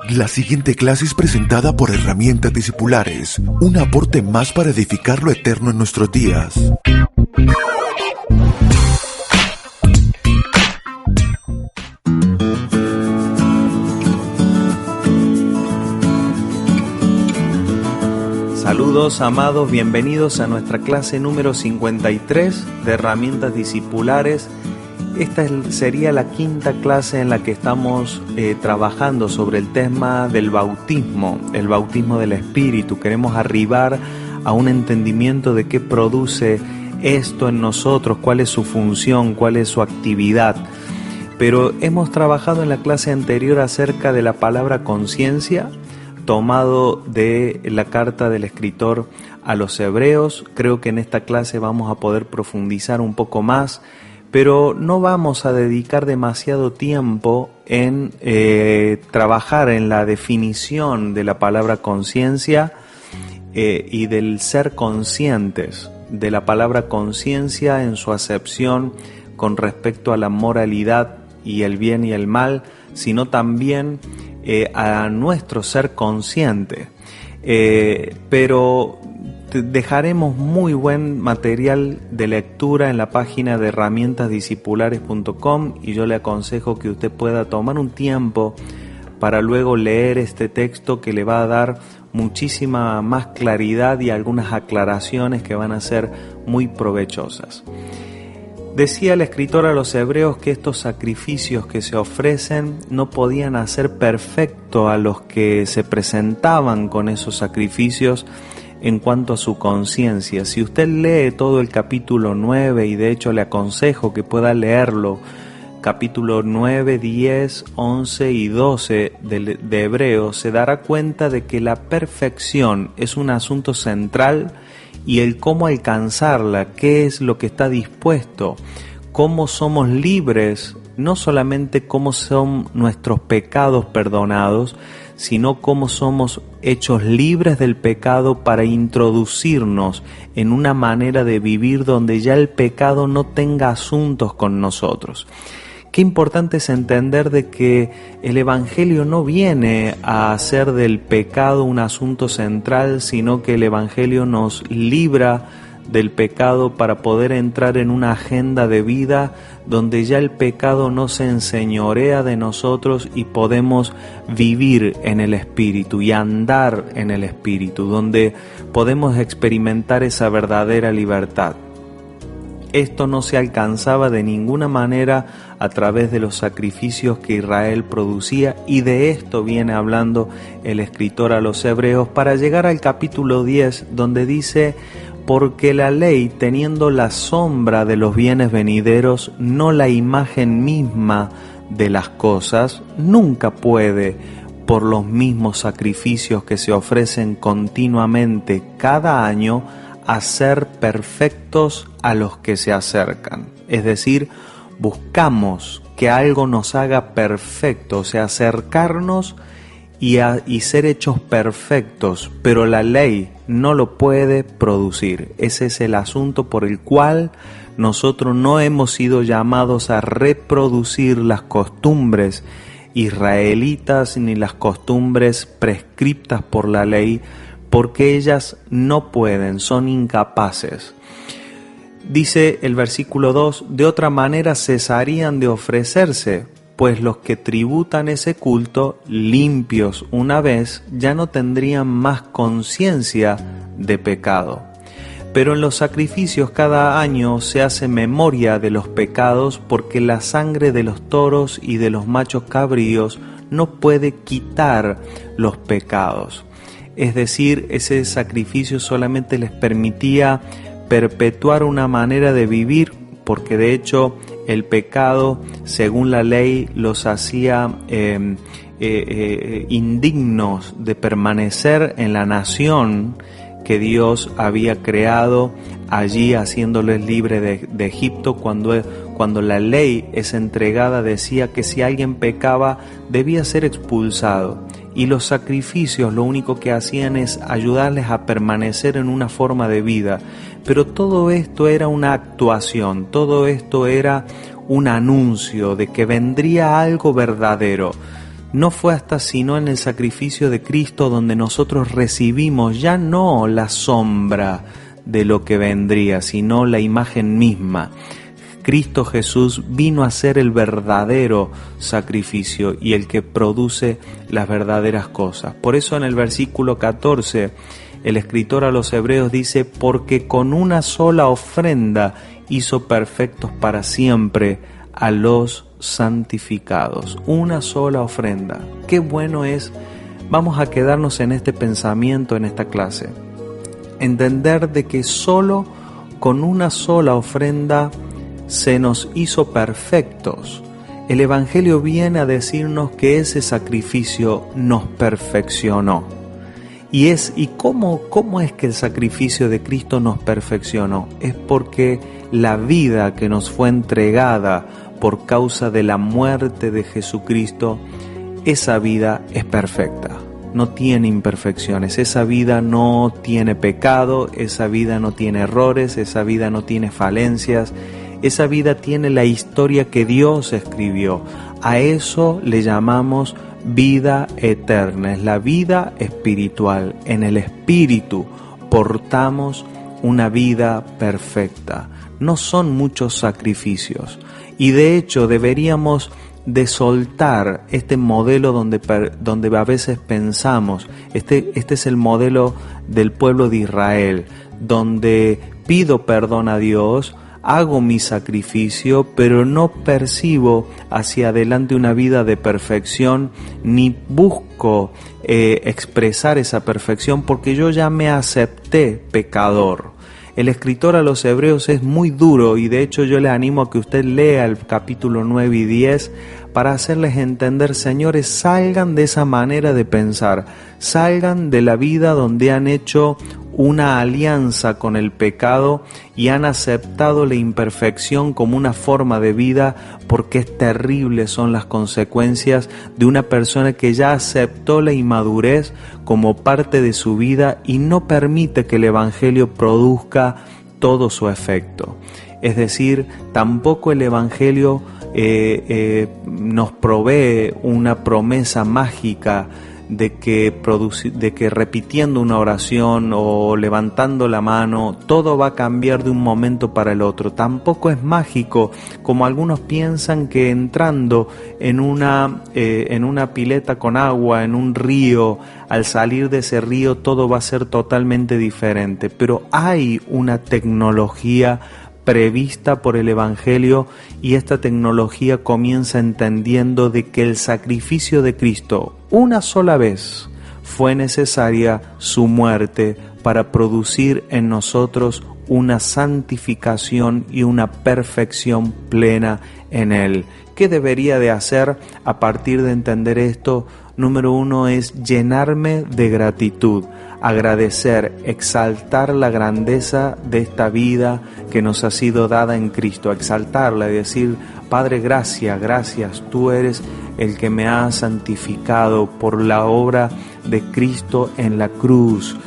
La siguiente clase es presentada por Herramientas Discipulares, un aporte más para edificar lo eterno en nuestros días. Saludos amados, bienvenidos a nuestra clase número 53 de Herramientas Discipulares. Esta sería la quinta clase en la que estamos trabajando sobre el tema del bautismo del Espíritu. Queremos arribar a un entendimiento de qué produce esto en nosotros, cuál es su función, cuál es su actividad. Pero hemos trabajado en la clase anterior acerca de la palabra conciencia, tomado de la carta del escritor a los Hebreos. Creo que en esta clase vamos a poder profundizar un poco más, pero no vamos a dedicar demasiado tiempo en trabajar en la definición de la palabra conciencia y del ser conscientes, de la palabra conciencia en su acepción con respecto a la moralidad y el bien y el mal, sino también a nuestro ser consciente. Pero dejaremos muy buen material de lectura en la página de herramientasdiscipulares.com y yo le aconsejo que usted pueda tomar un tiempo para luego leer este texto, que le va a dar muchísima más claridad y algunas aclaraciones que van a ser muy provechosas. Decía el escritor a los Hebreos que estos sacrificios que se ofrecen no podían hacer perfecto a los que se presentaban con esos sacrificios en cuanto a su conciencia. Si usted lee todo el capítulo 9, y de hecho le aconsejo que pueda leerlo, capítulo 9, 10, 11 y 12 de Hebreos, se dará cuenta de que la perfección es un asunto central y el cómo alcanzarla, qué es lo que está dispuesto, cómo somos libres, no solamente cómo son nuestros pecados perdonados, sino cómo somos hechos libres del pecado para introducirnos en una manera de vivir donde ya el pecado no tenga asuntos con nosotros. Qué importante es entender de que el Evangelio no viene a hacer del pecado un asunto central, sino que el Evangelio nos libra del pecado para poder entrar en una agenda de vida donde ya el pecado no se enseñorea de nosotros y podemos vivir en el Espíritu y andar en el Espíritu, donde podemos experimentar esa verdadera libertad. Esto no se alcanzaba de ninguna manera a través de los sacrificios que Israel producía, y de esto viene hablando el escritor a los Hebreos para llegar al capítulo 10, donde dice: porque la ley, teniendo la sombra de los bienes venideros, no la imagen misma de las cosas, nunca puede, por los mismos sacrificios que se ofrecen continuamente cada año, hacer perfectos a los que se acercan. Es decir, buscamos que algo nos haga perfecto, o sea, acercarnos y ser hechos perfectos, pero la ley no lo puede producir. Ese es el asunto por el cual nosotros no hemos sido llamados a reproducir las costumbres israelitas ni las costumbres prescriptas por la ley, porque ellas no pueden, son incapaces. Dice el versículo 2, de otra manera cesarían de ofrecerse, pues los que tributan ese culto, limpios una vez, ya no tendrían más conciencia de pecado. Pero en los sacrificios cada año se hace memoria de los pecados, porque la sangre de los toros y de los machos cabríos no puede quitar los pecados. Es decir, ese sacrificio solamente les permitía perpetuar una manera de vivir, porque de hecho el pecado, según la ley, los hacía indignos de permanecer en la nación que Dios había creado allí, haciéndoles libres de Egipto. Cuando la ley es entregada, decía que si alguien pecaba debía ser expulsado. y los sacrificios lo único que hacían es ayudarles a permanecer en una forma de vida. Pero todo esto era una actuación, todo esto era un anuncio de que vendría algo verdadero. No fue hasta sino en el sacrificio de Cristo donde nosotros recibimos ya no la sombra de lo que vendría, sino la imagen misma. Cristo Jesús vino a ser el verdadero sacrificio y el que produce las verdaderas cosas. Por eso en el versículo 14 el escritor a los Hebreos dice: porque con una sola ofrenda hizo perfectos para siempre a los santificados. Una sola ofrenda. Qué bueno es. Vamos a quedarnos en este pensamiento en esta clase. Entender de que solo con una sola ofrenda se nos hizo perfectos. El Evangelio viene a decirnos que ese sacrificio nos perfeccionó. ¿Y cómo es que el sacrificio de Cristo nos perfeccionó? Es porque la vida que nos fue entregada por causa de la muerte de Jesucristo, esa vida es perfecta. No tiene imperfecciones, esa vida no tiene pecado, esa vida no tiene errores, esa vida no tiene falencias. Esa vida tiene la historia que Dios escribió. A eso le llamamos vida eterna. Es la vida espiritual. En el espíritu portamos una vida perfecta. No son muchos sacrificios. Y de hecho deberíamos de soltar este modelo donde a veces pensamos. Este es el modelo del pueblo de Israel, donde pido perdón a Dios, hago mi sacrificio, pero no percibo hacia adelante una vida de perfección, ni busco expresar esa perfección porque yo ya me acepté pecador. El escritor a los Hebreos es muy duro y de hecho yo le animo a que usted lea el capítulo 9 y 10 para hacerles entender: señores, salgan de esa manera de pensar, salgan de la vida donde han hecho una alianza con el pecado y han aceptado la imperfección como una forma de vida, porque es terrible son las consecuencias de una persona que ya aceptó la inmadurez como parte de su vida y no permite que el Evangelio produzca todo su efecto. Es decir, tampoco el Evangelio nos provee una promesa mágica de que repitiendo una oración o levantando la mano todo va a cambiar de un momento para el otro. Tampoco es mágico, como algunos piensan, que entrando en una pileta con agua, en un río, al salir de ese río todo va a ser totalmente diferente. Pero hay una tecnología prevista por el Evangelio, y esta tecnología comienza entendiendo de que el sacrificio de Cristo una sola vez fue necesaria su muerte para producir en nosotros una santificación y una perfección plena en Él. ¿Qué debería de hacer a partir de entender esto? Número 1 es llenarme de gratitud, agradecer, exaltar la grandeza de esta vida que nos ha sido dada en Cristo, exaltarla y decir: Padre, gracias, tú eres el que me ha santificado por la obra de Cristo en la cruz.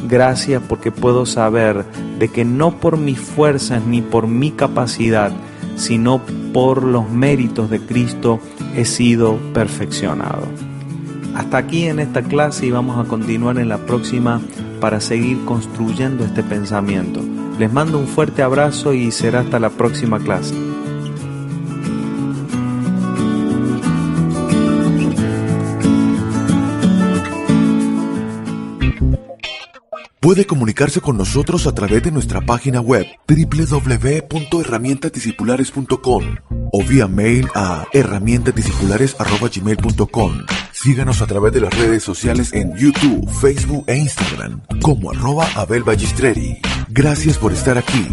Gracias porque puedo saber de que no por mis fuerzas ni por mi capacidad, sino por los méritos de Cristo he sido perfeccionado. Hasta aquí en esta clase, y vamos a continuar en la próxima para seguir construyendo este pensamiento. Les mando un fuerte abrazo y será hasta la próxima clase. Puede comunicarse con nosotros a través de nuestra página web www.herramientasdiscipulares.com o vía mail a herramientasdiscipulares@gmail.com. Síganos a través de las redes sociales en YouTube, Facebook e Instagram como @AbelBallistreri. Gracias por estar aquí.